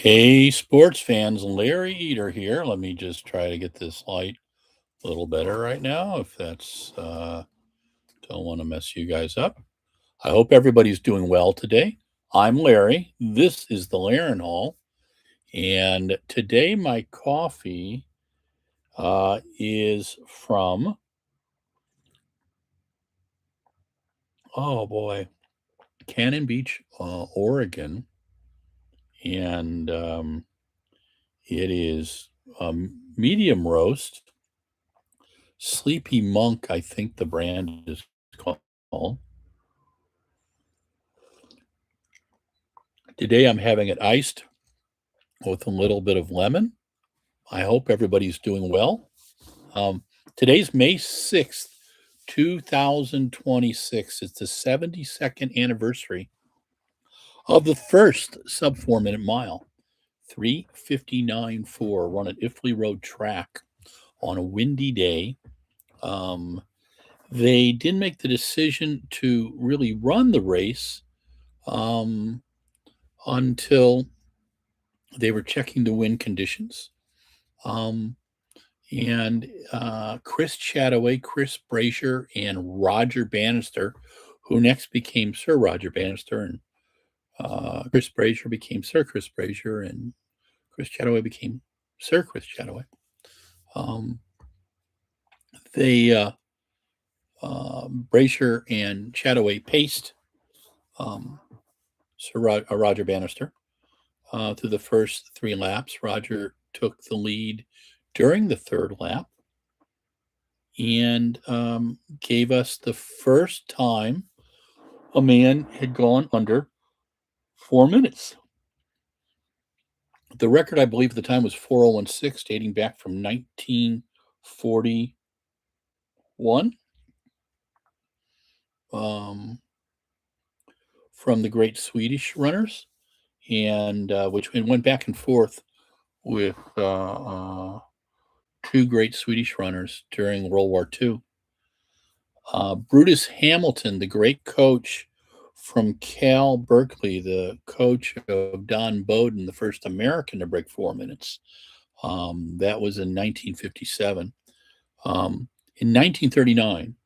Hey, sports fans, Larry Eder here. Let me just try to get this light a little better right now. If that's, don't want to mess you guys up. I hope everybody's doing well today. I'm Larry. This is the Laren Hall. And today my coffee is from, oh boy, Cannon Beach, Oregon. And it is medium roast. Sleepy Monk, I think the brand is called. Today I'm having it iced with a little bit of lemon. I hope everybody's doing well. Today's May 6th, 2026. It's the 72nd anniversary of the first sub 4-minute mile, 3:59.4, run at Ifley Road Track on a windy day. They didn't make the decision to really run the race until they were checking the wind conditions. And Chris Chataway, Chris Brazier, and Roger Bannister, who next became Sir Roger Bannister, and Chris Brazier became Sir Chris Brazier, and Chris Chataway became Sir Chris Chataway. Brazier and Chataway paced Sir Roger Bannister through the first 3 laps. Roger took the lead during the 3rd lap and gave us the first time a man had gone under 4 minutes. The record, I believe, at the time was 4:01.6, dating back from 1941. From the great Swedish runners, and which went back and forth with 2 great Swedish runners during World War II. Brutus Hamilton, the great coach from Cal Berkeley, the coach of Don Bowden, the first American to break 4 minutes. That was in 1957. In 1939,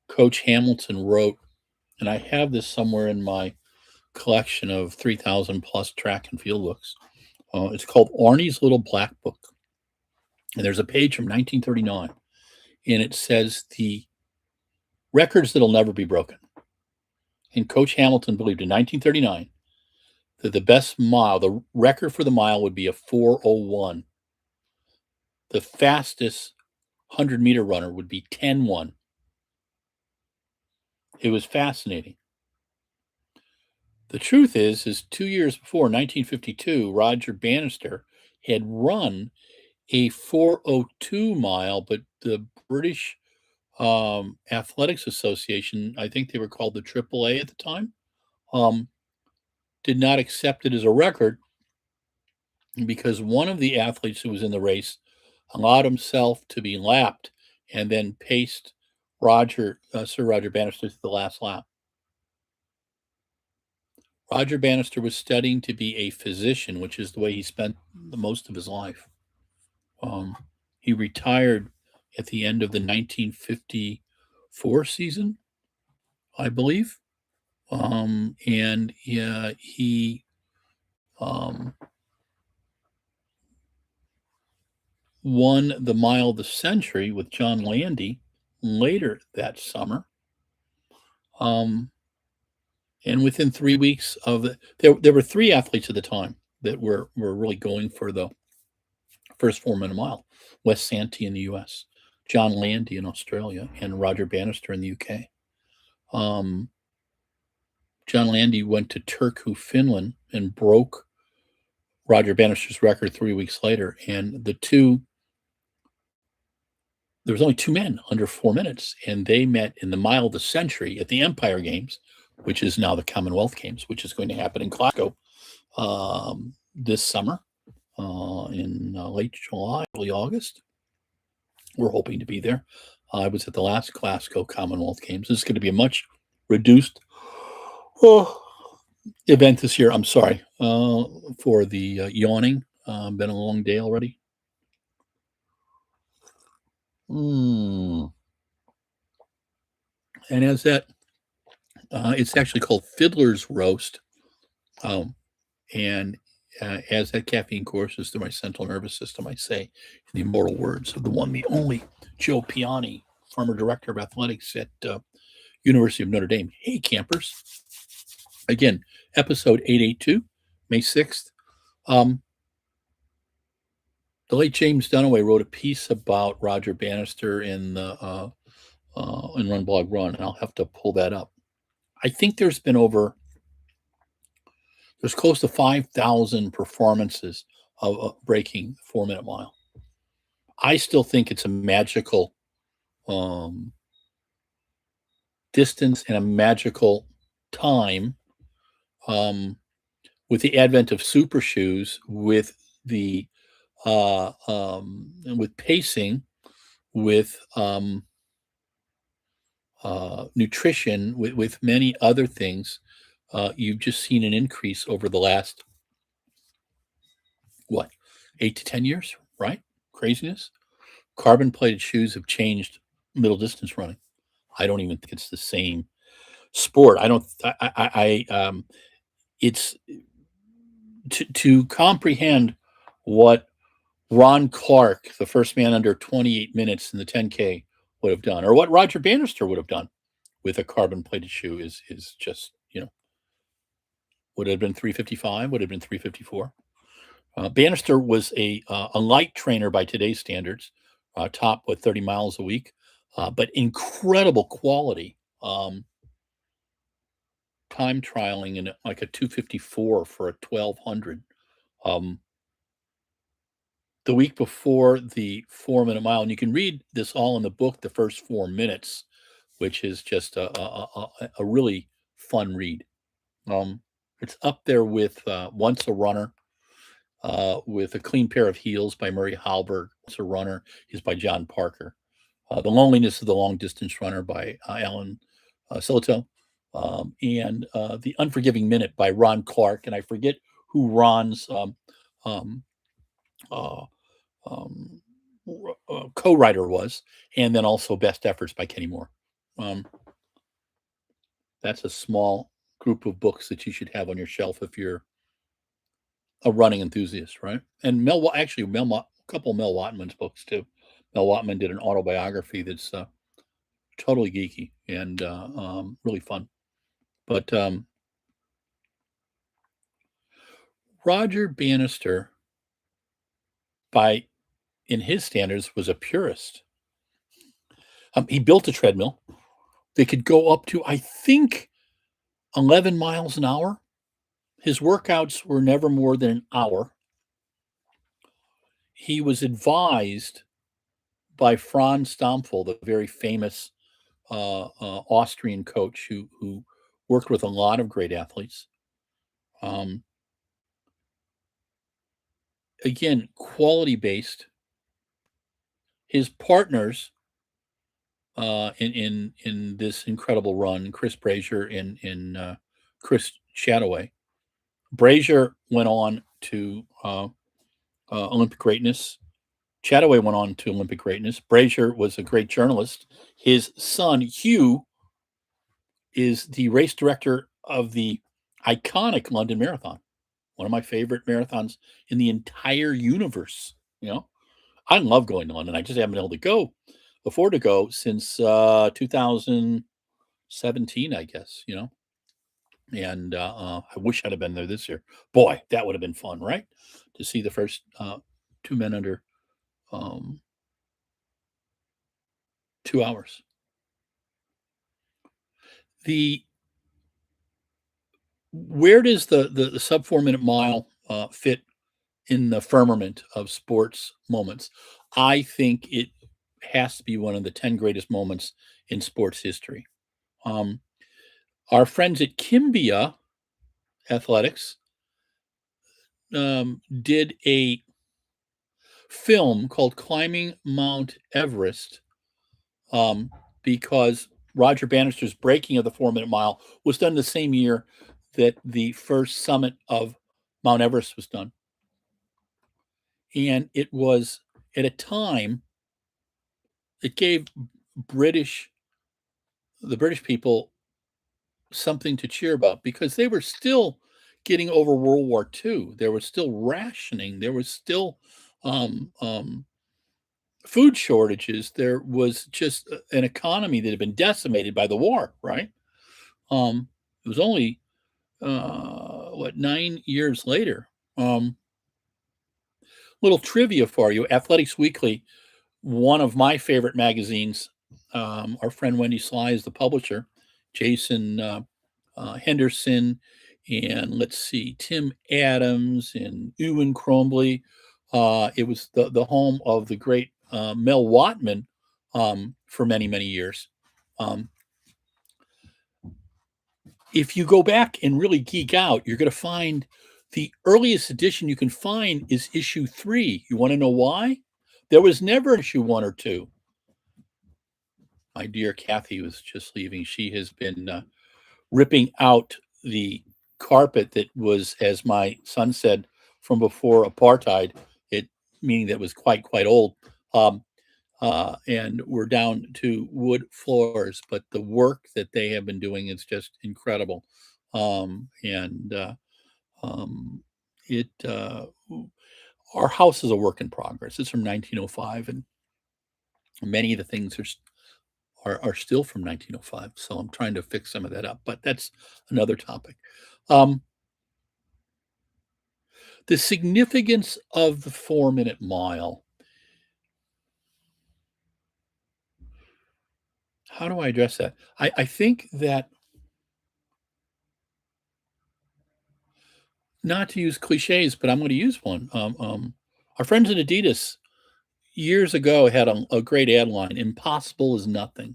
Coach Hamilton wrote, and I have this somewhere in my collection of 3,000 plus track and field books. It's called Arnie's Little Black Book. And there's a page from 1939, and it says the records that'll never be broken. And Coach Hamilton believed in 1939 that the best mile, the record for the mile would be a 4:01. The fastest 100-meter runner would be 10:1. It was fascinating. The truth is 2 years before, 1952, Roger Bannister had run a 4:02 mile, but the British Athletics Association, I think they were called the AAA at the time, did not accept it as a record because one of the athletes who was in the race allowed himself to be lapped and then paced Sir Roger Bannister to the last lap. Roger Bannister was studying to be a physician, which is the way he spent the most of his life. He retired at the end of the 1954 season, I believe. And he won the Mile of the Century with John Landy later that summer. And within 3 weeks of there were 3 athletes at the time that were really going for the first 4-minute mile. Wes Santee in the U.S., John Landy in Australia, and Roger Bannister in the U.K. John Landy went to Turku, Finland, and broke Roger Bannister's record 3 weeks later. And there was only 2 men under 4 minutes, and they met in the Mile of the Century at the Empire Games, which is now the Commonwealth Games, which is going to happen in Glasgow this summer in late July, early August. We're hoping to be there. I was at the last Glasgow Commonwealth Games. This is going to be a much reduced event this year. I'm sorry. for the yawning. Been a long day already. Mm. And as that, it's actually called Fiddler's Roast. And as that caffeine courses through my central nervous system, I say the immortal words of the one, the only Joe Piani, former director of athletics at University of Notre Dame. Hey, campers. Again, episode 882, May 6th. The late James Dunaway wrote a piece about Roger Bannister in RunBlogRun, and I'll have to pull that up. I think there's close to 5,000 performances of breaking the 4-minute mile. I still think it's a magical distance and a magical time. With the advent of super shoes, with the with pacing, with nutrition, with many other things, you've just seen an increase over the last 8 to 10 years, right? Craziness. Carbon plated shoes have changed middle distance running. I don't even think it's the same sport. It's to comprehend what Ron Clark, the first man under 28 minutes in the 10K, would have done, or what Roger Bannister would have done with a carbon plated shoe is just, would it have been 3:55, would have been 3:54. Bannister was a light trainer by today's standards, top 30 miles a week, but incredible quality. Time trialing in like a 2:54 for a 1200. The week before the 4-minute mile, and you can read this all in the book, The First 4 Minutes, which is just a really fun read. It's up there with Once a Runner, with A Clean Pair of Heels by Murray Halberg. Once a Runner is by John Parker. The Loneliness of the Long Distance Runner by Alan Silito. And The Unforgiving Minute by Ron Clark. And I forget who Ron's co-writer was, and then also Best Efforts by Kenny Moore. That's a small group of books that you should have on your shelf if you're a running enthusiast, right? And a couple of Mel Watman's books too. Mel Watman did an autobiography that's totally geeky and really fun. But Roger Bannister, in his standards, was a purist. He built a treadmill. They could go up to, I think, 11 miles an hour. His workouts were never more than an hour. He was advised by Franz Stampfel, the very famous Austrian coach who worked with a lot of great athletes. Again, quality-based. His partners in this incredible run, Chris Brazier and Chris Chataway. Brazier went on to Olympic greatness. Chataway went on to Olympic greatness. Brazier was a great journalist. His son, Hugh, is the race director of the iconic London Marathon, one of my favorite marathons in the entire universe. I love going to London. I just haven't been able to afford to go since 2017, I guess, and I wish I'd have been there this year. Boy, that would have been fun, right? To see the first 2 men under 2 hours. Where does the sub 4-minute mile fit in the firmament of sports moments? I think it has to be one of the 10 greatest moments in sports history. Our friends at Kimbia Athletics did a film called Climbing Mount Everest because Roger Bannister's breaking of the 4-minute mile was done the same year that the first summit of Mount Everest was done. And it was at a time it gave the British people something to cheer about because they were still getting over World War II. There was still rationing. There was still food shortages. There was just an economy that had been decimated by the war, right? It was only 9 years later. Little trivia for you: Athletics Weekly, one of my favorite magazines. Our friend Wendy Sly is the publisher. Jason Henderson, and let's see, Tim Adams and Ewan Cromley. It was the home of the great Mel Watman for many, many years. If you go back and really geek out, you're going to find the earliest edition you can find is issue 3. You want to know why? There was never issue 1 or 2. My dear Kathy was just leaving. She has been ripping out the carpet that was, as my son said, from before apartheid, meaning that was quite old. And we're down to wood floors, but the work that they have been doing is just incredible. Our house is a work in progress. It's from 1905, and many of the things are still from 1905. So I'm trying to fix some of that up, but that's another topic. The significance of the 4-minute mile. How do I address that? I think that, not to use cliches, but I'm going to use one. Our friends at Adidas years ago had a great ad line: "Impossible is nothing."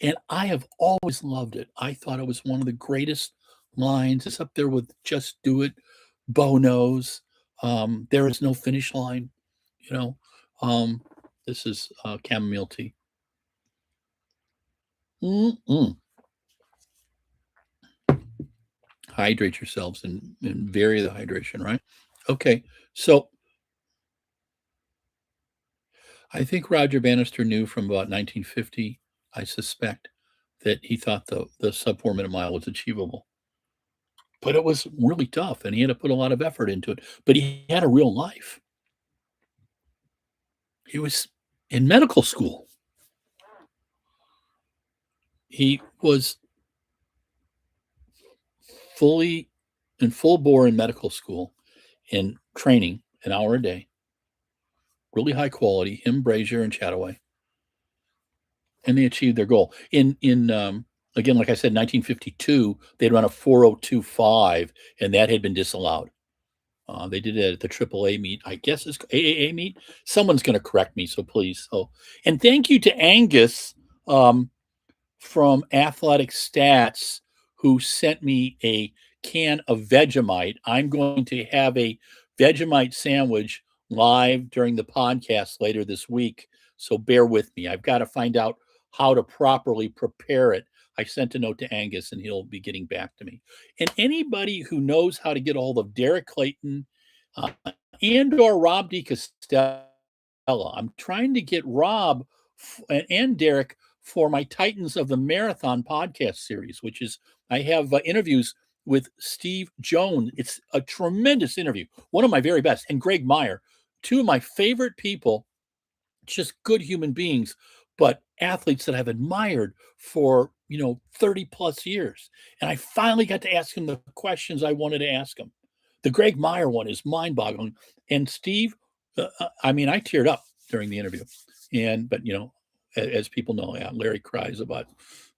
And I have always loved it. I thought it was one of the greatest lines. It's up there with "Just Do It," Bono's, "There is no finish line." This is chamomile tea. Hydrate yourselves and vary the hydration, right? Okay, so I think Roger Bannister knew from about 1950, I suspect, that he thought the sub 4-minute mile was achievable. But it was really tough, and he had to put a lot of effort into it. But he had a real life. He was in medical school. He was full bore in medical school and training an hour a day. Really high quality, him, Brazier, and Chataway. And they achieved their goal. Again, like I said, 1952, they'd run a 4:02.5, and that had been disallowed. They did it at the AAA meet. I guess it's AAA meet. Someone's going to correct me, so please. And thank you to Angus from Athletic Stats, who sent me a can of Vegemite. I'm going to have a Vegemite sandwich live during the podcast later this week, so bear with me. I've got to find out how to properly prepare it. I sent a note to Angus, and he'll be getting back to me. And anybody who knows how to get a hold of Derek Clayton and or Rob DiCostello, I'm trying to get Rob and Derek for my Titans of the Marathon podcast series, which is, I have interviews with Steve Jones. It's a tremendous interview, one of my very best, and Greg Meyer, two of my favorite people, just good human beings, but athletes that I've admired for 30 plus years. And I finally got to ask him the questions I wanted to ask him. The Greg Meyer one is mind-boggling. And Steve, I teared up during the interview. But as people know, Larry cries about,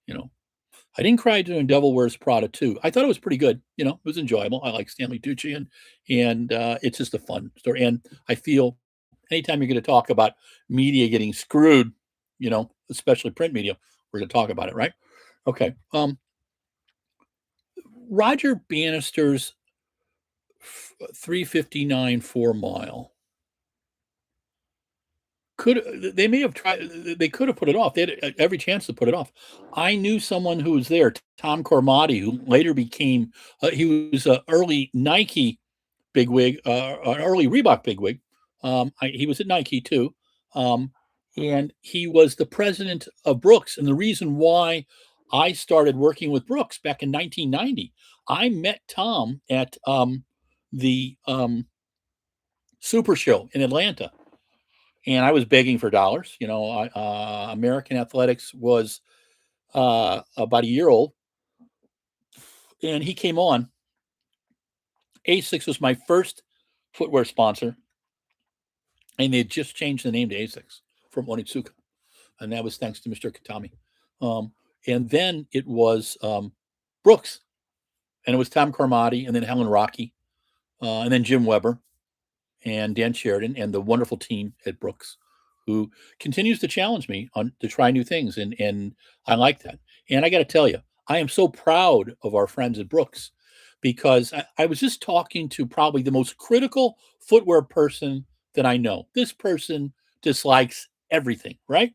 I didn't cry during Devil Wears Prada 2. I thought it was pretty good. It was enjoyable. I like Stanley Tucci, and it's just a fun story. And I feel anytime you're going to talk about media getting screwed, especially print media, we're going to talk about it, right? Okay. Roger Bannister's 3:59 4-mile. They may have tried, they could have put it off. They had every chance to put it off. I knew someone who was there, Tom Cormati, who later became, he was an early Nike bigwig, an early Reebok bigwig. He was at Nike too. Um, and he was the president of Brooks. And the reason why I started working with Brooks back in 1990, I met Tom at the Super Show in Atlanta. And I was begging for dollars. American Athletics was about a year old. And he came on. ASICS was my first footwear sponsor. And they had just changed the name to ASICS from Onitsuka. And that was thanks to Mr. Katami. And then it was Brooks. And it was Tom Carmody, and then Helen Rocky, and then Jim Weber, and Dan Sheridan, and the wonderful team at Brooks, who continues to challenge me to try new things. And I like that. And I got to tell you, I am so proud of our friends at Brooks, because I was just talking to probably the most critical footwear person that I know. This person dislikes everything, right?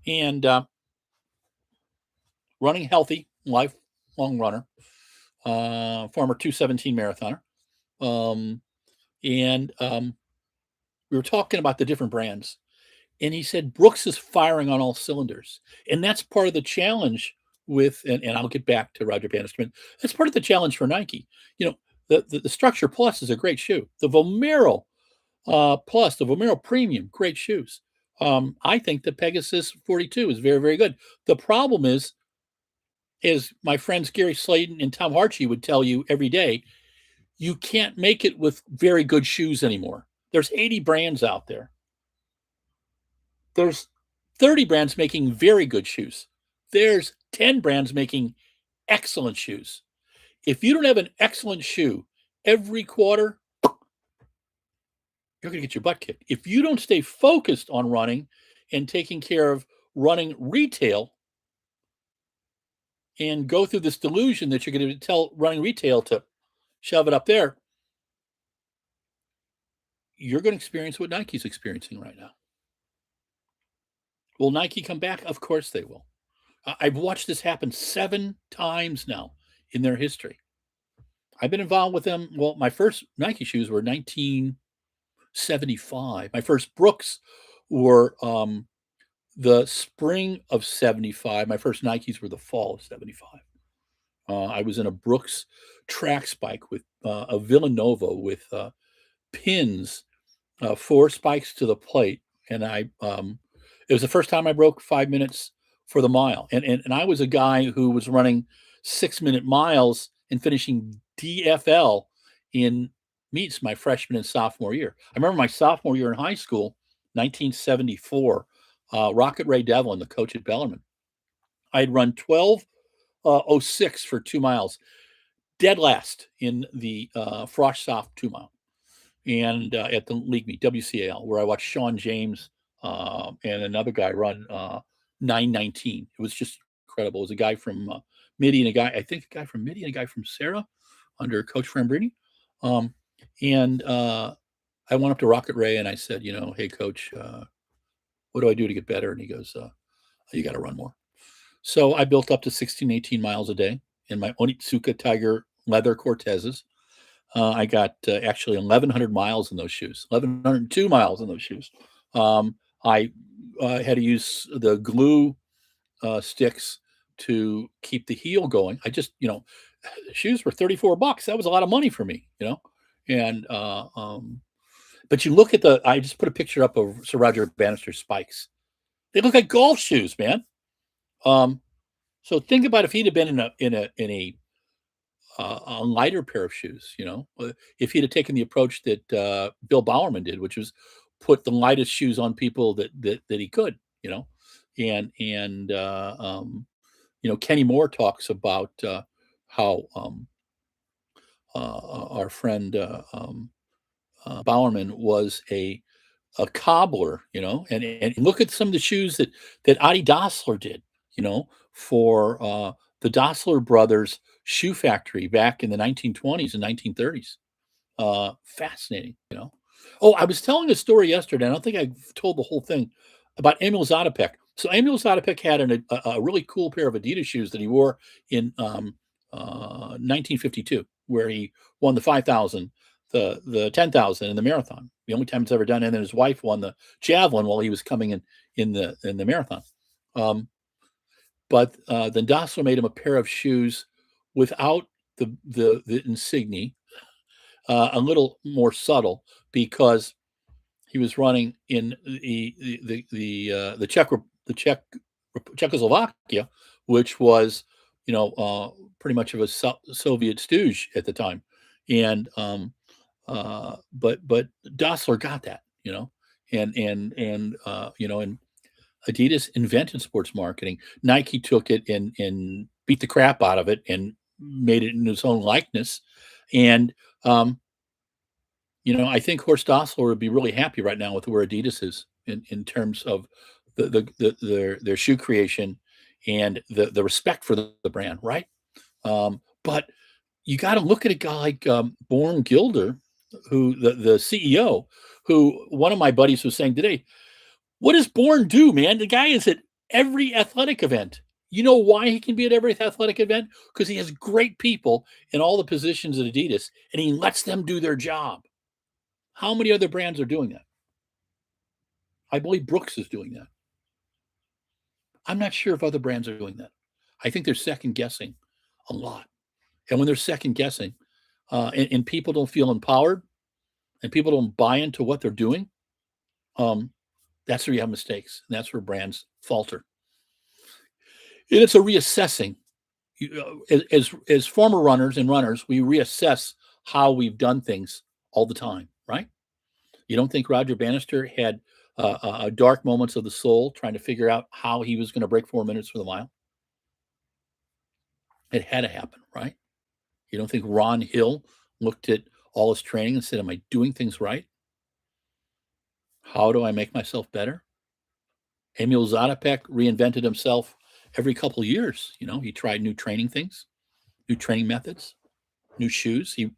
And running healthy, lifelong runner, former 217 marathoner. And we were talking about the different brands. And he said, Brooks is firing on all cylinders. And that's part of the challenge with, and I'll get back to Roger Bannister. That's part of the challenge for Nike. The Structure Plus is a great shoe. The Vomero Plus, the Vomero Premium, great shoes. I think the Pegasus 42 is very, very good. The problem is my friends Gary Slayton and Tom Harchie would tell you every day, you can't make it with very good shoes anymore. There's 80 brands out there. There's 30 brands making very good shoes. There's 10 brands making excellent shoes. If you don't have an excellent shoe every quarter, you're going to get your butt kicked. If you don't stay focused on running and taking care of running retail and go through this delusion that you're going to tell running retail to shove it up there, you're going to experience what Nike's experiencing right now. Will Nike come back? Of course they will. I've watched this happen 7 times now in their history. I've been involved with them. Well, my first Nike shoes were 1975. My first Brooks were the spring of 75. My first Nikes were the fall of 75. I was in a Brooks track spike with a Villanova with pins, 4 spikes to the plate. And it was the first time I broke 5 minutes for the mile. And I was a guy who was running 6-minute miles and finishing DFL in meets my freshman and sophomore year. I remember my sophomore year in high school, 1974, Rocket Ray Devlin, the coach at Bellarmine. I had run 12:06 for 2 miles, dead last in the Frosh Soft 2 mile. And at the league meet, WCAL, where I watched Sean James and another guy run 9:19. It was just incredible. It was a guy from Midi and a guy from Midi and a guy from Sarah under Coach Frambrini. And I went up to Rocket Ray and I said, hey, Coach, what do I do to get better? And he goes, you got to run more. So I built up to 16, 18 miles a day in my Onitsuka Tiger leather Cortezes. I got actually 1,100 miles in those shoes, 1,102 miles in those shoes. I had to use the glue sticks to keep the heel going. I just, shoes were $34. That was a lot of money for me, and but you look at I just put a picture up of Sir Roger Bannister spikes. They look like golf shoes, man. So think about if he'd have been in a lighter pair of shoes, if he'd have taken the approach that Bill Bowerman did, which was put the lightest shoes on people that he could, and Kenny Moore talks about how our friend Bowerman was a cobbler, and look at some of the shoes that Adi Dassler did, for the Dassler brothers shoe factory back in the 1920s and 1930s. Fascinating, Oh, I was telling a story yesterday. I don't think I told the whole thing about Emil Zatopek. So Emil Zatopek had a really cool pair of Adidas shoes that he wore in 1952. where he won the 5,000, the 10,000, and the marathon. The only time it's ever done. And then his wife won the javelin while he was coming in the marathon. But then Dassler made him a pair of shoes without the insignia, a little more subtle, because he was running in the Czechoslovakia, which was, pretty much of a Soviet stooge at the time. And but Dassler got that, and Adidas invented sports marketing. Nike took it and beat the crap out of it and made it in its own likeness. And I think Horst Dassler would be really happy right now with where Adidas is in terms of their shoe creation and the respect for the brand, right? But you got to look at a guy like Born Gilder, who the CEO, who one of my buddies was saying today, what does Born do, man? The guy is at every athletic event. You know why he can be at every athletic event? Because he has great people in all the positions at Adidas, and he lets them do their job. How many other brands are doing that? I believe Brooks is doing that. I'm not sure if other brands are doing that. I think they're second guessing a lot. And when they're second guessing, and people don't feel empowered, and people don't buy into what they're doing, that's where you have mistakes. And that's where brands falter. And it's a reassessing. As former runners, we reassess how we've done things all the time, right? You don't think Roger Bannister had dark moments of the soul trying to figure out how he was going to break 4 minutes for the mile? It had to happen, right? You don't think Ron Hill looked at all his training and said, am I doing things right? How do I make myself better? Emil Zatopek reinvented himself every couple of years. He tried new training things, new training methods, new shoes. He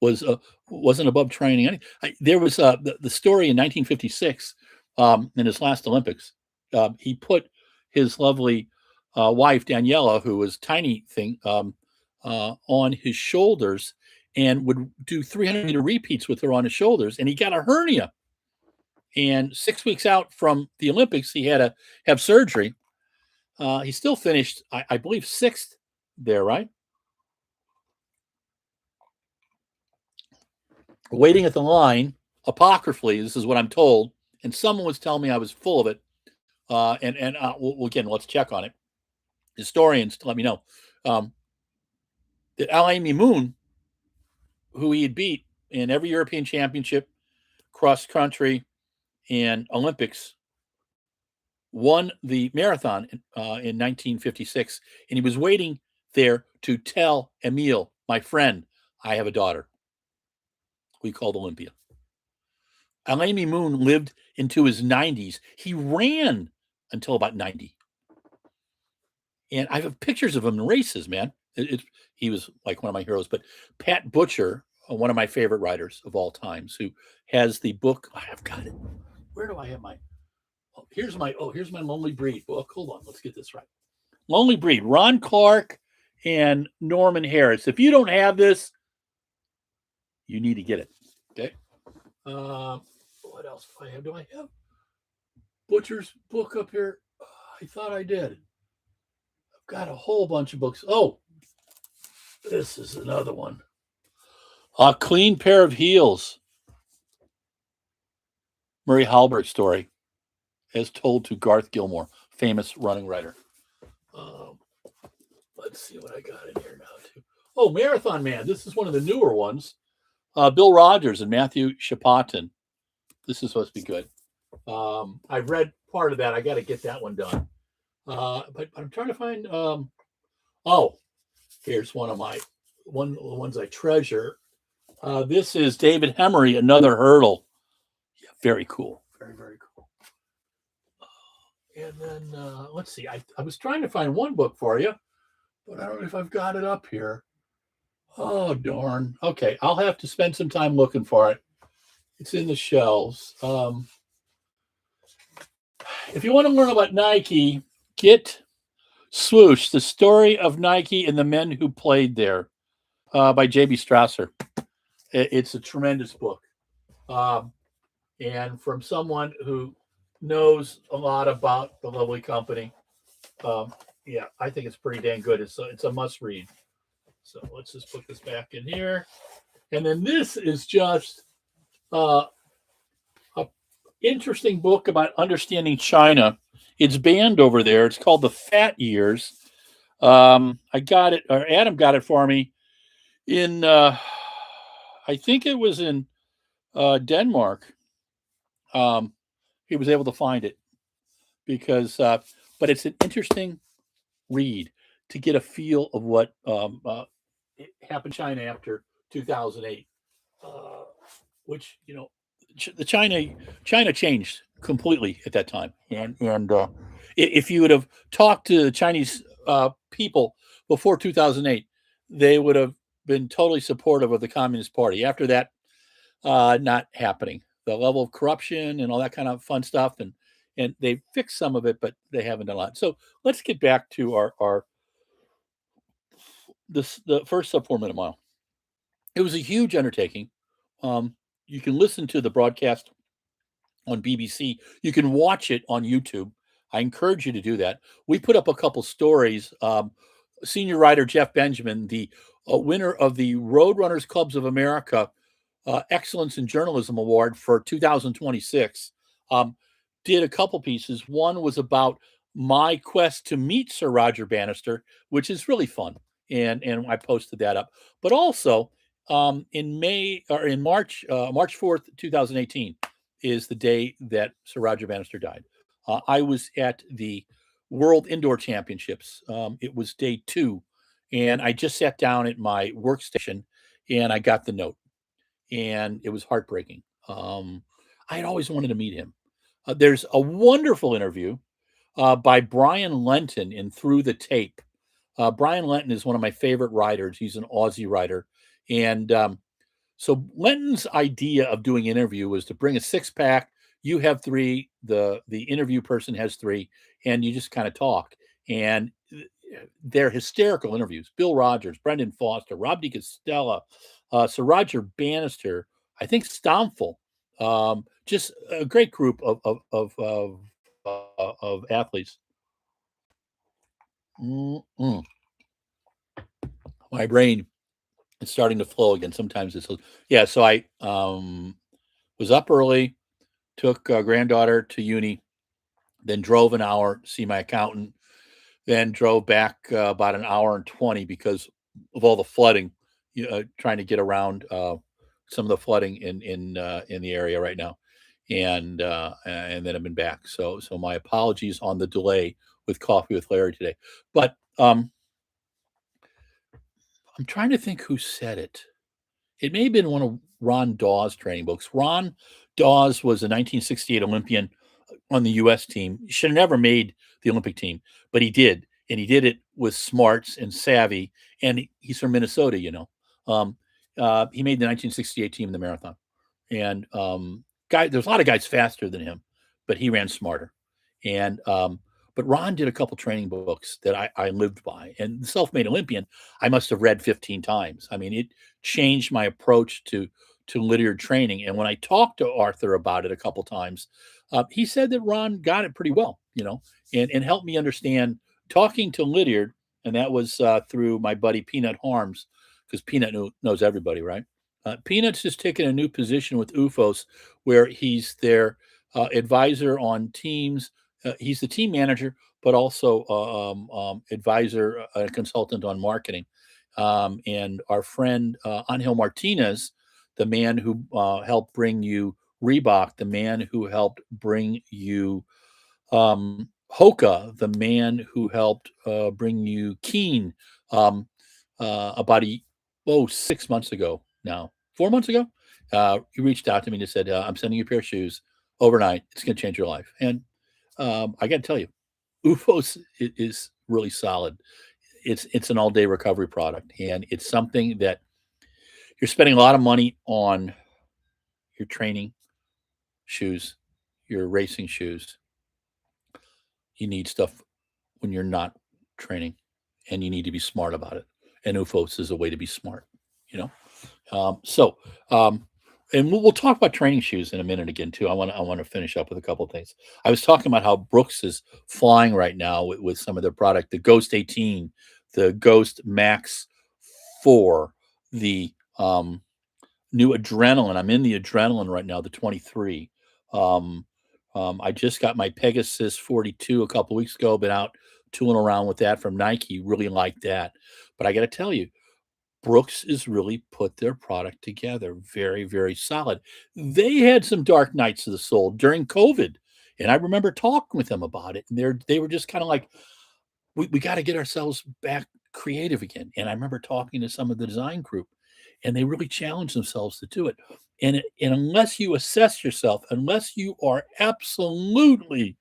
wasn't above training anything. There was the story in 1956 in his last Olympics. He put his lovely wife, Daniela, who was tiny thing, on his shoulders and would do 300-meter repeats with her on his shoulders. And he got a hernia. And 6 weeks out from the Olympics, he had to have surgery. He still finished, I believe, 6th there, right? Waiting at the line, apocryphally, this is what I'm told, and someone was telling me I was full of it. And again, let's check on it. Historians, let me know. That Alain Mimoun, who he had beat in every European championship, cross country, and Olympics, won the marathon in 1956, and he was waiting there to tell Emile, my friend, I have a daughter. We called Olympia. Alain Mimoun lived into his 90s. He ran until about 90. And I have pictures of him in races, man. He was like one of my heroes. But Pat Butcher, one of my favorite writers of all times, who has the book. I've got it. Where do I have my? Here's my Lonely Breed book. Hold on, let's get this right. Lonely Breed, Ron Clark and Norman Harris. If you don't have this, you need to get it. Okay. What else do I have? Do I have Butcher's book up here? I thought I did. I've got a whole bunch of books. Oh, this is another one. A Clean Pair of Heels. Murray Halberg story, as told to Garth Gilmore, famous running writer. Let's see what I got in here now, too. Oh, Marathon Man. This is one of the newer ones. Bill Rogers and Matthew Shapatin. This is supposed to be good. I've read part of that. I got to get that one done. But I'm trying to find. Here's one of the ones I treasure. This is David Hemery, Another Hurdle. Yeah, very cool. Very, very cool. And then let's see. I was trying to find one book for you, but I don't know if I've got it up here. Oh, darn. Okay, I'll have to spend some time looking for it. It's in the shelves. If you want to learn about Nike, get Swoosh, the story of Nike and the men who played there. by J.B. Strasser. It's a tremendous book. Um, and from someone who knows a lot about the lovely company, um, yeah, I think it's pretty dang good. It's a must read. So let's just put this back in here. And then this is just a interesting book about understanding China. It's banned over there. It's called The Fat Years. I got it, or Adam got it for me in, I think it was in Denmark. He was able to find it because, but it's an interesting read to get a feel of what happened in China after 2008, which the China changed completely at that time, and if you would have talked to the Chinese people before 2008, they would have been totally supportive of the Communist Party. After that, not happening. The level of corruption and all that kind of fun stuff, and they fixed some of it, but they haven't done a lot. So let's get back to the first sub 4 minute mile. It was a huge undertaking. You can listen to the broadcast on BBC. You can watch it on YouTube. I encourage you to do that. We put up a couple stories. Senior writer Jeff Benjamin, the winner of the Roadrunners Clubs of America Excellence in Journalism Award for 2026, did a couple pieces. One was about my quest to meet Sir Roger Bannister, which is really fun, and I posted that up. But also in March 4th, 2018, is the day that Sir Roger Bannister died. I was at the World Indoor Championships. It was day 2, and I just sat down at my workstation, and I got the note, and it was heartbreaking. I had always wanted to meet him. There's a wonderful interview by Brian Lenton in Through the Tape. Brian Lenton is one of my favorite writers. He's an Aussie writer, and so Lenton's idea of doing an interview was to bring a 6-pack. You have 3, the interview person has 3, and you just kind of talk. And they're hysterical interviews. Bill Rogers, Brendan Foster, Rob DiCostella, Sir Roger Bannister, I think Stomful, just a great group of athletes. Mm-mm. My brain is starting to flow again. Sometimes it's So I was up early, took granddaughter to uni, then drove an hour to see my accountant, then drove back about an hour and 20 because of all the flooding, trying to get around some of the flooding in the area right now, and then I've been back. So my apologies on the delay with Coffee with Larry today, but I'm trying to think who said it. It may have been one of Ron Dawes' training books. Ron Dawes was a 1968 Olympian on the U.S. team. He should have never made the Olympic team, but he did, and he did it with smarts and savvy. And he's from Minnesota, he made the 1968 team in the marathon. And there's a lot of guys faster than him, but he ran smarter. And but Ron did a couple training books that I lived by, and the Self-Made Olympian I must have read 15 times. I mean, it changed my approach to Lydiard training. And when I talked to Arthur about it a couple times, he said that Ron got it pretty well, and helped me understand talking to Lydiard. And that was through my buddy Peanut Harms, because Peanut knows everybody, right? Peanut's just taken a new position with UFOS, where he's their advisor on teams. He's the team manager, but also advisor, a consultant on marketing. And our friend Angel Martinez, the man who helped bring you Reebok, the man who helped bring you HOKA, the man who helped bring you Keen about 6 months ago now, 4 months ago, he reached out to me and said, I'm sending you a pair of shoes overnight. It's going to change your life. And I got to tell you, UFOS is really solid. It's an all-day recovery product, and it's something that you're spending a lot of money on your training shoes, your racing shoes. You need stuff when you're not training, and you need to be smart about it. And UFOS is a way to be smart. you know. So, and we'll talk about training shoes in a minute again too. I want to finish up with a couple of things. I was talking about how Brooks is flying right now with some of their product, the Ghost 18, the Ghost Max 4, the new Adrenaline. I'm in the Adrenaline right now, the 23. Um, I just got my Pegasus 42 a couple weeks ago. Been out tooling around with that from Nike. Really like that. But I got to tell you, Brooks has really put their product together. Very, very solid. They had some dark nights of the soul during COVID, and I remember talking with them about it. And they were just kind of like, we got to get ourselves back creative again. And I remember talking to some of the design group, and they really challenged themselves to do it. And unless you assess yourself, unless you are absolutely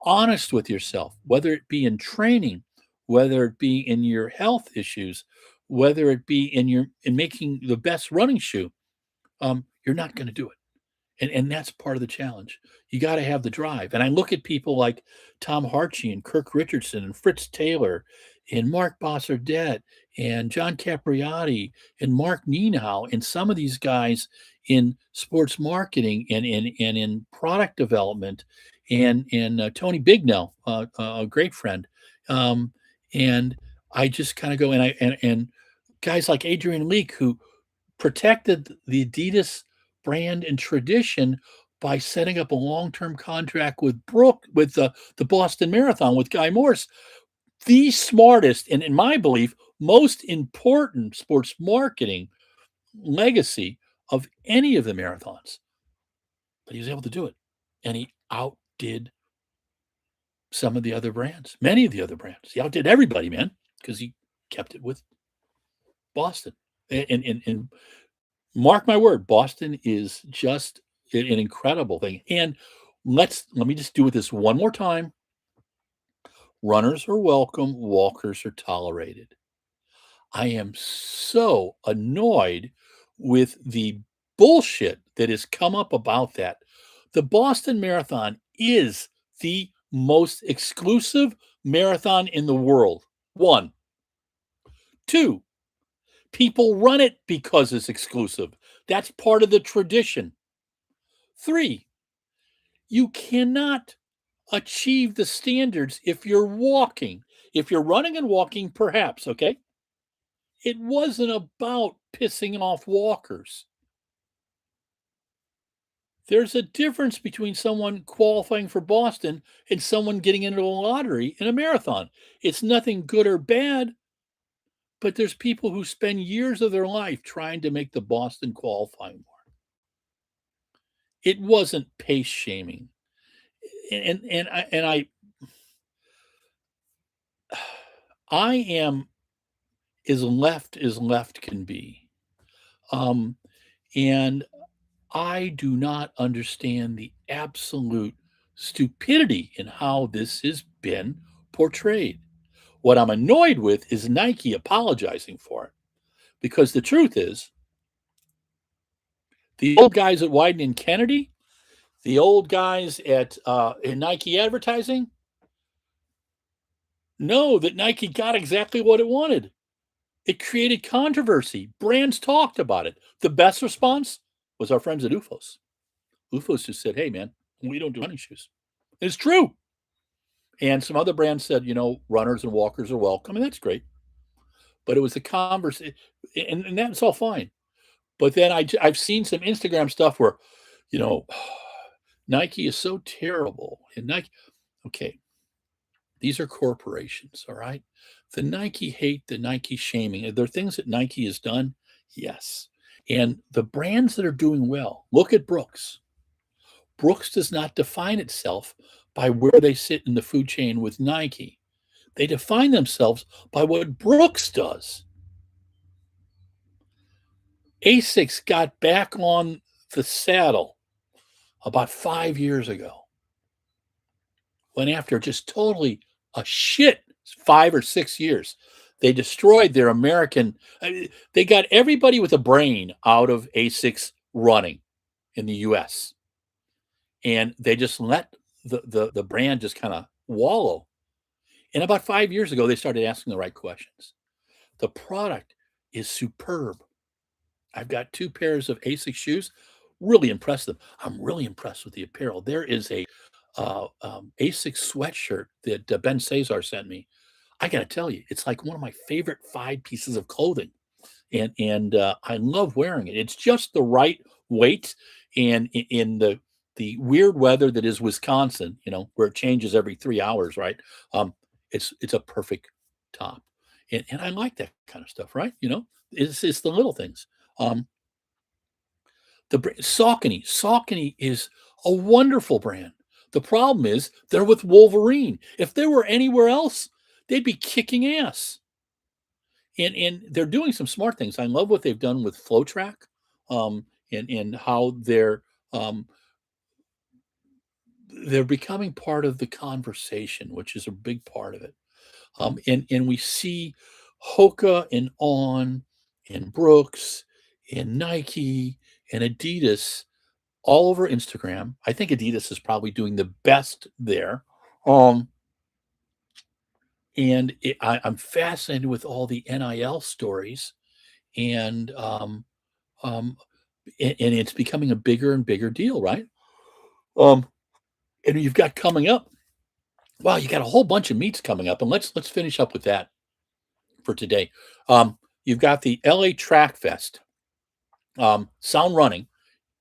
honest with yourself, whether it be in training, whether it be in your health issues, whether it be in making the best running shoe, you're not going to do it. And that's part of the challenge. You got to have the drive. And I look at people like Tom Harchey and Kirk Richardson and Fritz Taylor and Mark Bossardet and John Capriati and Mark Nienow and some of these guys in sports marketing and in product development and Tony Bignell, a great friend. And I just kind of go and guys like Adrian Leak who protected the Adidas brand and tradition by setting up a long-term contract with the Boston Marathon with Guy Morse, the smartest and, in my belief, most important sports marketing legacy of any of the marathons. But he was able to do it, and he outdid some of the other brands, many of the other brands. He outdid everybody, man, because he kept it with Boston. And mark my word, Boston is just an incredible thing. And let me just do this one more time. Runners are welcome, walkers are tolerated. I am so annoyed with the bullshit that has come up about that. The Boston Marathon is the most exclusive marathon in the world. 1. 2, people run it because it's exclusive. That's part of the tradition. 3, you cannot achieve the standards if you're walking. If you're running and walking, perhaps, okay? It wasn't about pissing off walkers. There's a difference between someone qualifying for Boston and someone getting into a lottery in a marathon. It's nothing good or bad, but there's people who spend years of their life trying to make the Boston qualifying mark. It wasn't pace shaming. And I am as left can be. And I do not understand the absolute stupidity in how this has been portrayed. What I'm annoyed with is Nike apologizing for it. Because the truth is, the old guys at Wyden and Kennedy, the old guys at in Nike advertising, know that Nike got exactly what it wanted. It created controversy. Brands talked about it. The best response was our friends at UFOS. UFOS just said, hey, man, we don't do running shoes. It's true. And some other brands said, runners and walkers are welcome. And that's great. But it was a conversation, and that's all fine. But then I've seen some Instagram stuff where, Nike is so terrible. And Nike, okay, these are corporations, all right? The Nike hate, the Nike shaming. Are there things that Nike has done? Yes. And the brands that are doing well, look at Brooks. Brooks does not define itself by where they sit in the food chain with Nike. They define themselves by what Brooks does. ASICS got back on the saddle about 5 years ago. When after just totally a shit 5 or 6 years, they destroyed their American. They got everybody with a brain out of ASICS running in the U.S. And they just let the brand just kind of wallow. And about 5 years ago, they started asking the right questions. The product is superb. I've got 2 pairs of ASICS shoes. Really impressed them. I'm really impressed with the apparel. There is a ASICS sweatshirt that Ben Cesar sent me. I got to tell you, it's like one of my favorite 5 pieces of clothing, and I love wearing it. It's just the right weight, and in the weird weather that is Wisconsin, where it changes every 3 hours, right? It's a perfect top, and I like that kind of stuff, right? It's the little things. Um, Saucony is a wonderful brand. The problem is they're with Wolverine. If they were anywhere else, they'd be kicking ass. And they're doing some smart things. I love what they've done with FlowTrack, and how um, they're becoming part of the conversation, which is a big part of it. And we see HOKA and On and Brooks and Nike and Adidas all over Instagram. I think Adidas is probably doing the best there. And I'm fascinated with all the NIL stories, and um, and it's becoming a bigger and bigger deal, right? Um, and you've got coming up. Wow, you got a whole bunch of meets coming up, and let's finish up with that for today. You've got the LA Track Fest, Sound Running.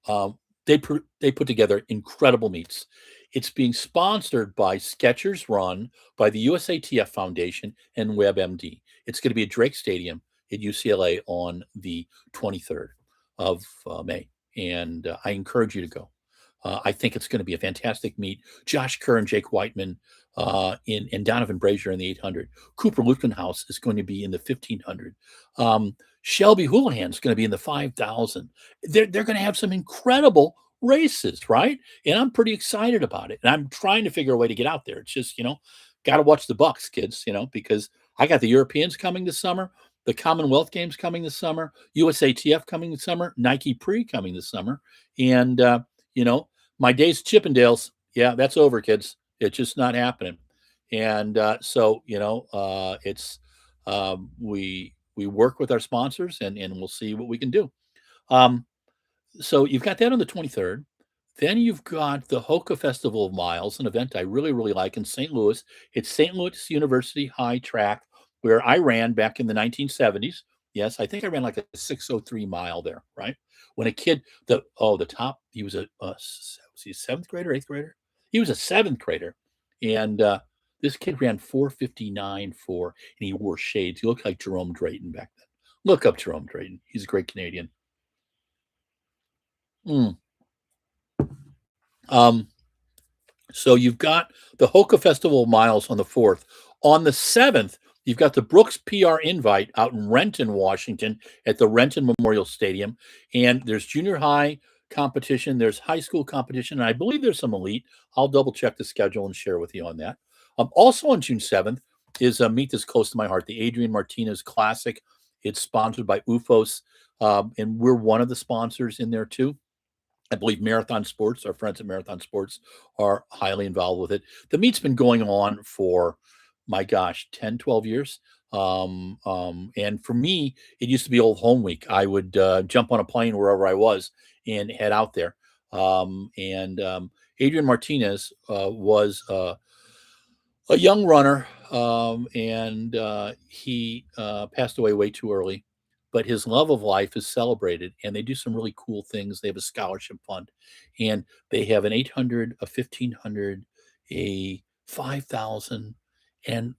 Um, they put together incredible meets. It's being sponsored by Skechers Run, by the USATF Foundation, and WebMD. It's going to be at Drake Stadium at UCLA on the 23rd of May, and I encourage you to go. I think it's going to be a fantastic meet. Josh Kerr and Jake Whiteman and Donovan Brazier in the 800. Cooper Lukenhaus is going to be in the 1500. Shelby Houlihan is going to be in the 5,000. They're going to have some incredible races, right? And I'm pretty excited about it. And I'm trying to figure a way to get out there. It's just, got to watch the Bucks, kids, because I got the Europeans coming this summer, the Commonwealth Games coming this summer, USATF coming this summer, Nike Pre coming this summer. And, my days at Chippendales, yeah, that's over, kids. It's just not happening. And so, it's we work with our sponsors, and we'll see what we can do. So you've got that on the 23rd. Then you've got the HOKA Festival of Miles, an event I really, really like in St. Louis. It's St. Louis University High Track, where I ran back in the 1970s. Yes, I think I ran like a 6:03 mile there, right? When a kid, the top, he was was he a 7th grader, 8th grader? He was a 7th grader. And this kid ran 4:59.4, and he wore shades. He looked like Jerome Drayton back then. Look up Jerome Drayton. He's a great Canadian. Mm. So you've got the HOKA Festival of Miles on the 4th. On the 7th, you've got the Brooks PR Invite out in Renton, Washington, at the Renton Memorial Stadium. And there's junior high competition, there's high school competition, and I believe there's some elite. I'll double check the schedule and share with you on that. Also on June 7th is a meet that's close to my heart, the Adrian Martinez Classic. It's sponsored by UFOS, and we're one of the sponsors in there too. I believe Marathon Sports, our friends at Marathon Sports, are highly involved with it. The meet's been going on for, my gosh, 10, 12 years. And for me, it used to be old home week. I would jump on a plane wherever I was and head out there. Adrian Martinez was a young runner, and he passed away way too early. But his love of life is celebrated, and they do some really cool things. They have a scholarship fund, and they have an 800, a 1500, a 5,000, and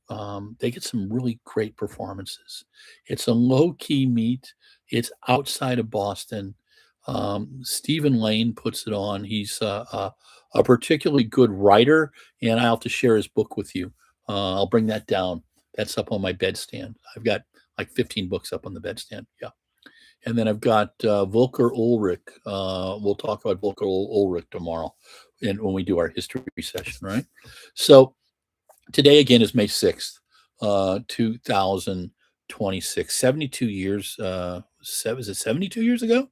they get some really great performances. It's a low-key meet. It's outside of Boston. Stephen Lane puts it on. He's a particularly good writer, and I'll have to share his book with you. I'll bring that down. That's up on my bedstand. I've got like 15 books up on the bedstand. Yeah. And then I've got Volker Ulrich. We'll talk about Volker Ulrich tomorrow and when we do our history session, right? So today again is May 6th, 2026. 72 years. Is it 72 years ago?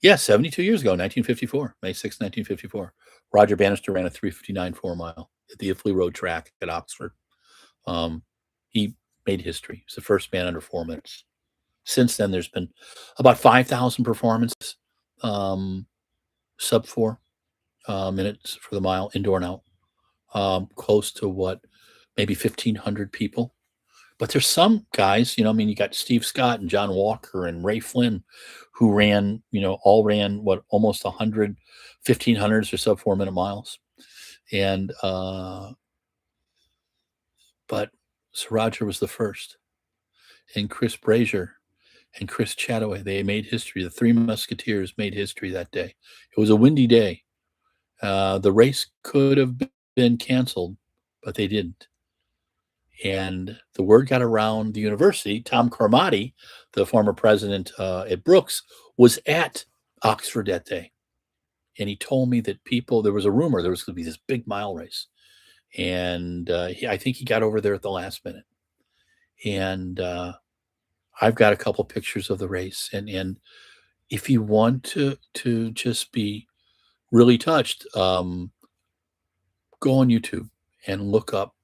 Yeah, 72 years ago, 1954, May 6, 1954. Roger Bannister ran a 3:59.4 mile at the Iffley Road track at Oxford. He made history. He's the first man under 4 minutes. Since then, there's been about 5,000 performances, um, sub 4 minutes for the mile, indoor and out, close to what, maybe 1,500 people. But there's some guys, I mean, you got Steve Scott and John Walker and Ray Flynn, who ran, all ran what, almost 100, 1,500s or sub 4 minute miles. And, but Sir Roger was the first. And Chris Brazier and Chris Chataway, they made history. The Three Musketeers made history that day. It was a windy day. The race could have been canceled, but they didn't. And the word got around the university. Tom Carmody, the former president at Brooks, was at Oxford that day. And he told me that there was a rumor there was going to be this big mile race. And I think he got over there at the last minute. And I've got a couple pictures of the race. And if you want to just be really touched, go on YouTube and look up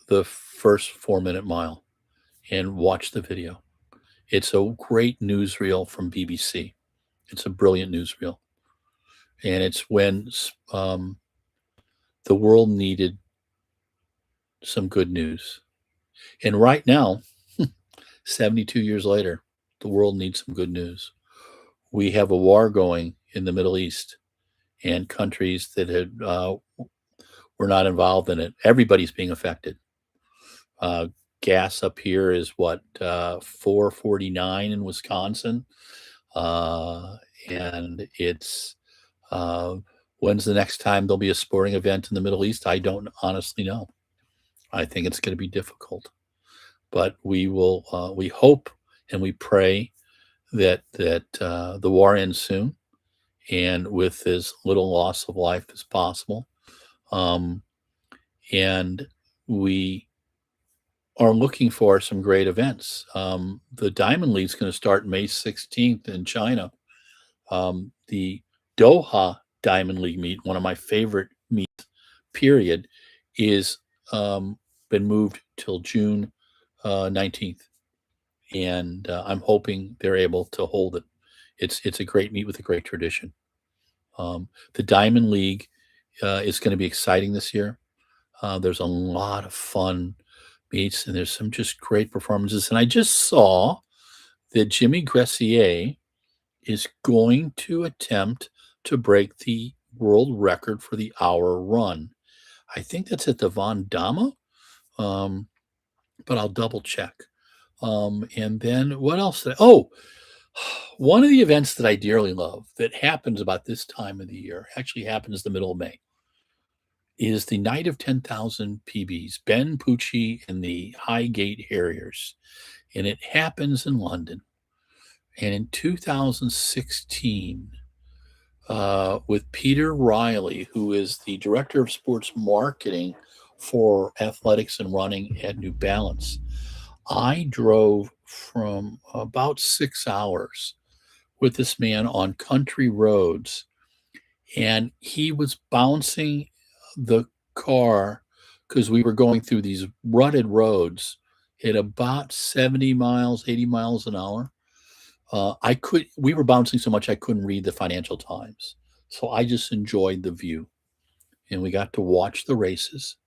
the first 4 minute mile and watch the video. It's a great newsreel from BBC. It's a brilliant newsreel. And it's when the world needed some good news. And right now, 72 years later, the world needs some good news. We have a war going in the Middle East, and countries that were not involved in it. Everybody's being affected. Gas up here is what, $4.49 in Wisconsin, and it's when's the next time there'll be a sporting event in the Middle East? I don't honestly know. I think it's going to be difficult, but we will. We hope and we pray that the war ends soon, and with as little loss of life as possible. And we are looking for some great events. The Diamond League is going to start May 16th in China. The Doha Diamond League meet, one of my favorite meets, period, is been moved till June 19th. And I'm hoping they're able to hold it. It's a great meet with a great tradition. The Diamond League is going to be exciting this year. There's a lot of fun meets, and there's some just great performances. And I just saw that Jimmy Gressier is going to attempt to break the world record for the hour run. I think that's at the Von Damme, but I'll double check. And then what else? One of the events that I dearly love that happens about this time of the year, actually happens the middle of May, is the Night of 10,000 PBs, Ben Pucci and the Highgate Harriers. And it happens in London. And in 2016, with Peter Riley, who is the director of sports marketing for athletics and running at New Balance, I drove from about 6 hours with this man on country roads, and he was bouncing the car because we were going through these rutted roads at about 70 miles, 80 miles an hour. We were bouncing so much I couldn't read the Financial Times. So I just enjoyed the view. And we got to watch the races.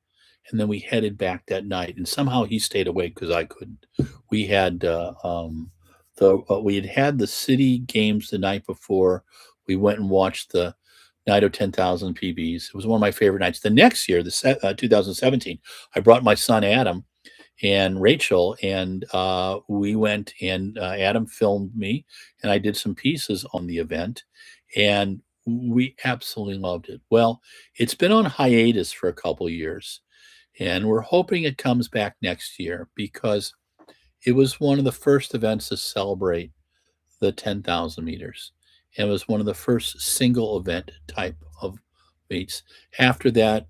And then we headed back that night. And somehow he stayed awake because I couldn't. We had we had the city games the night before. We went and watched the Night of 10,000 PBs. It was one of my favorite nights. The next year, 2017, I brought my son Adam and Rachel, and we went, and Adam filmed me, and I did some pieces on the event, and we absolutely loved it. Well, it's been on hiatus for a couple of years, and we're hoping it comes back next year because it was one of the first events to celebrate the 10,000 meters. And it was one of the first single event type of meets. After that,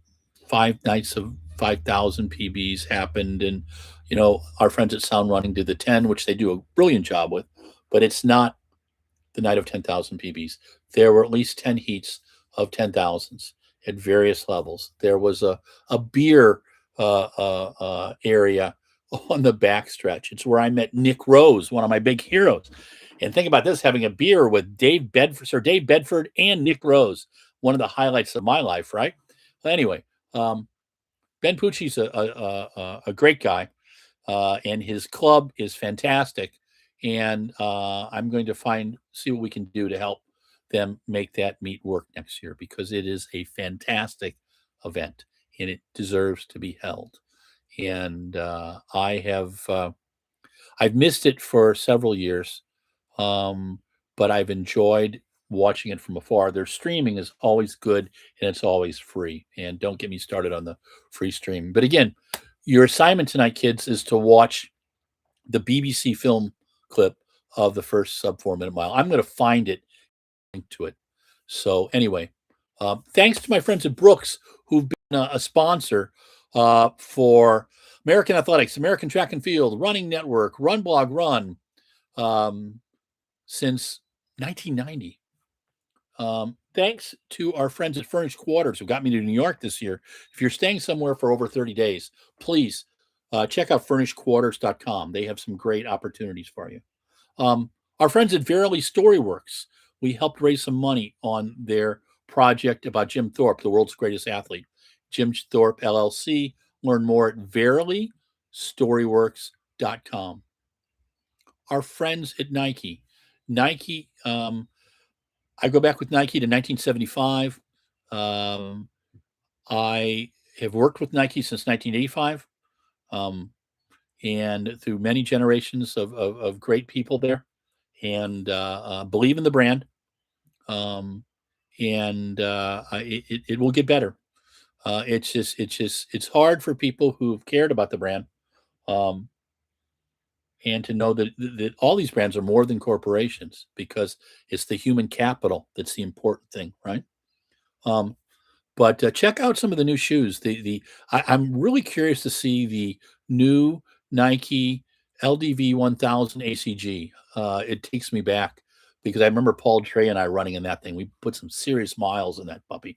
5 nights of 5,000 PBs happened. And, our friends at Sound Running did the 10, which they do a brilliant job with, but it's not the Night of 10,000 PBs. There were at least 10 heats of 10,000s at various levels. There was a beer area on the backstretch. It's where I met Nick Rose, one of my big heroes. And think about this, having a beer with Sir Dave Bedford and Nick Rose, one of the highlights of my life, right? Well, anyway, Ben Pucci's a great guy, and his club is fantastic. And I'm going to see what we can do to help them make that meet work next year, because it is a fantastic event and it deserves to be held. And I've missed it for several years, but I've enjoyed watching it from afar. Their streaming is always good and it's always free. And don't get me started on the free stream. But again, your assignment tonight, kids, is to watch the BBC film clip of the first sub 4 minute mile. I'm going to find it, link to it. So anyway, thanks to my friends at Brooks, who've been a sponsor for American Athletics, American Track and Field, Running Network, RunBlogRun, since 1990. Thanks to our friends at Furnished Quarters, who got me to New York this year. If you're staying somewhere for over 30 days, please check out furnishedquarters.com. They have some great opportunities for you. Our friends at Verily Storyworks, we helped raise some money on their project about Jim Thorpe, the world's greatest athlete. Jim Thorpe, LLC. Learn more at verilystoryworks.com. Our friends at Nike. Nike, I go back with Nike to 1975. I have worked with Nike since 1985, and through many generations of great people there, and believe in the brand, and it will get better. It's hard for people who've cared about the brand, and to know that all these brands are more than corporations, because it's the human capital that's the important thing, right? But check out some of the new shoes. I'm really curious to see the new Nike LDV 1000 ACG. It takes me back, because I remember Paul Trey and I running in that thing. We put some serious miles in that puppy,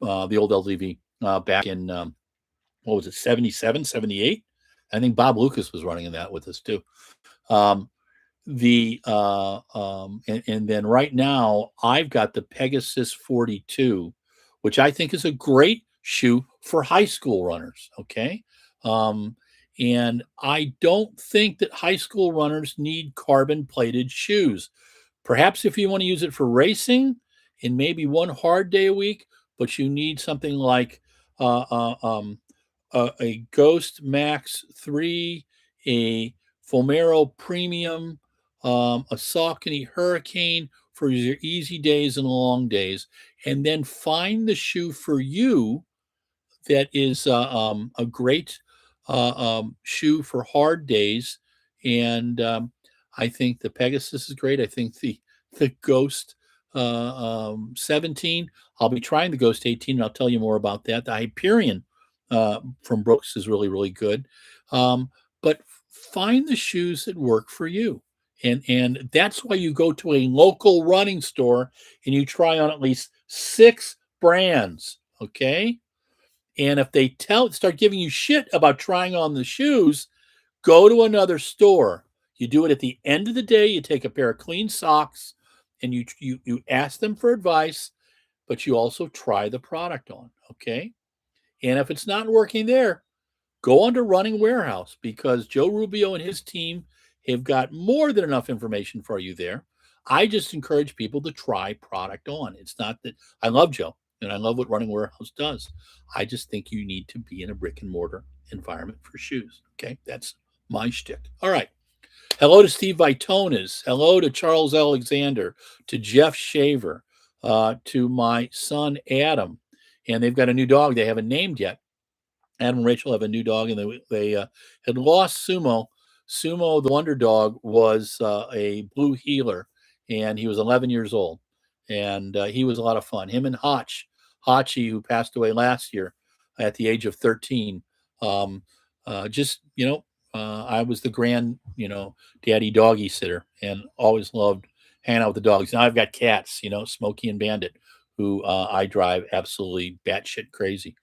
the old LDV, back in, what was it, 77, 78? I think Bob Lucas was running in that with us too. And then right now I've got the Pegasus 42, which I think is a great shoe for high school runners. Okay. And I don't think that high school runners need carbon plated shoes. Perhaps if you want to use it for racing and maybe one hard day a week, but you need something like a Ghost Max 3, a Fomero Premium, a Saucony Hurricane for your easy days and long days, and then find the shoe for you that is a great shoe for hard days. And I think the Pegasus is great. I think the Ghost 17. I'll be trying the Ghost 18, and I'll tell you more about that. The Hyperion from Brooks is really, really good. But find the shoes that work for you. And that's why you go to a local running store and you try on at least 6 brands. Okay. And if they start giving you shit about trying on the shoes, go to another store. You do it at the end of the day. You take a pair of clean socks and you ask them for advice, but you also try the product on. Okay. And if it's not working there, go on to Running Warehouse, because Joe Rubio and his team have got more than enough information for you there. I just encourage people to try product on. It's not that I love Joe and I love what Running Warehouse does. I just think you need to be in a brick and mortar environment for shoes. Okay. That's my shtick. All right. Hello to Steve Vitonas. Hello to Charles Alexander, to Jeff Shaver, to my son, Adam. And they've got a new dog they haven't named yet. Adam and Rachel have a new dog, and they had lost Sumo. Sumo, the wonder dog, was a blue heeler, and he was 11 years old. And he was a lot of fun. Him and Hachi, who passed away last year at the age of 13. I was the grand, daddy doggy sitter, and always loved hanging out with the dogs. Now I've got cats, Smokey and Bandit, who I drive absolutely batshit crazy.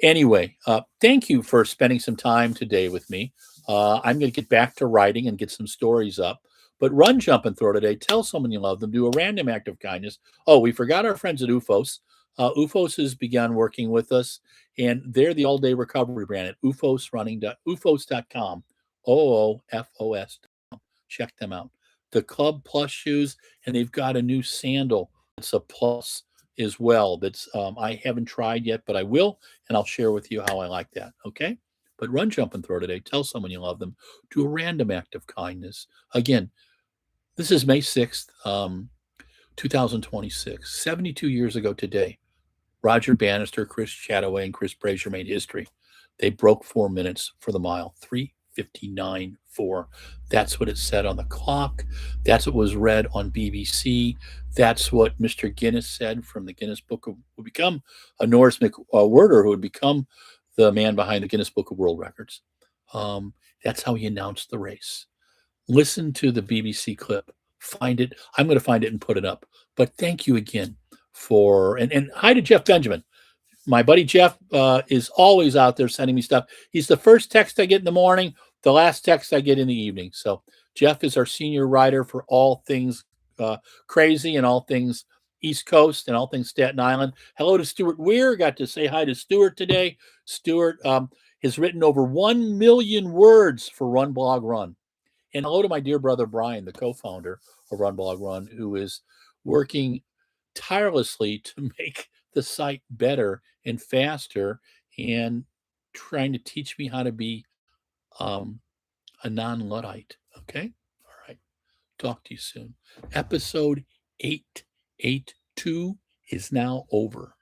Anyway, thank you for spending some time today with me. I'm going to get back to writing and get some stories up. But run, jump, and throw today. Tell someone you love them. Do a random act of kindness. Oh, we forgot our friends at UFOS. UFOS has begun working with us, and they're the all-day recovery brand at ufosrunning.ufos.com. OOFOS. Check them out. The Club Plus shoes, and they've got a new sandal. It's a plus as well. That's I haven't tried yet, but I will, and I'll share with you how I like that. Okay. But run, jump, and throw today. Tell someone you love them. Do a random act of kindness. Again, this is May 6th, 2026. 72 years ago today, Roger Bannister, Chris Chataway, and Chris Brazier made history. They broke 4 minutes for the mile, 3:59.4. That's what it said on the clock. That's what was read on BBC. That's what Mr. Guinness said from the Guinness Book of, would become a Norris McWhirter, who would become the man behind the Guinness Book of World Records. That's how he announced the race. Listen to the BBC clip. Find it. I'm going to find it and put it up. But thank you again for, and hi to Jeff Benjamin. My buddy Jeff is always out there sending me stuff. He's the first text I get in the morning, the last text I get in the evening. So Jeff is our senior writer for all things crazy and all things East Coast and all things Staten Island. Hello to Stuart Weir. Got to say hi to Stuart today. Stuart has written over 1 million words for RunBlogRun. And hello to my dear brother Brian, the co-founder of RunBlogRun, who is working tirelessly to make the site better and faster and trying to teach me how to be a non-Luddite. Okay? All right. Talk to you soon. Episode 882 is now over.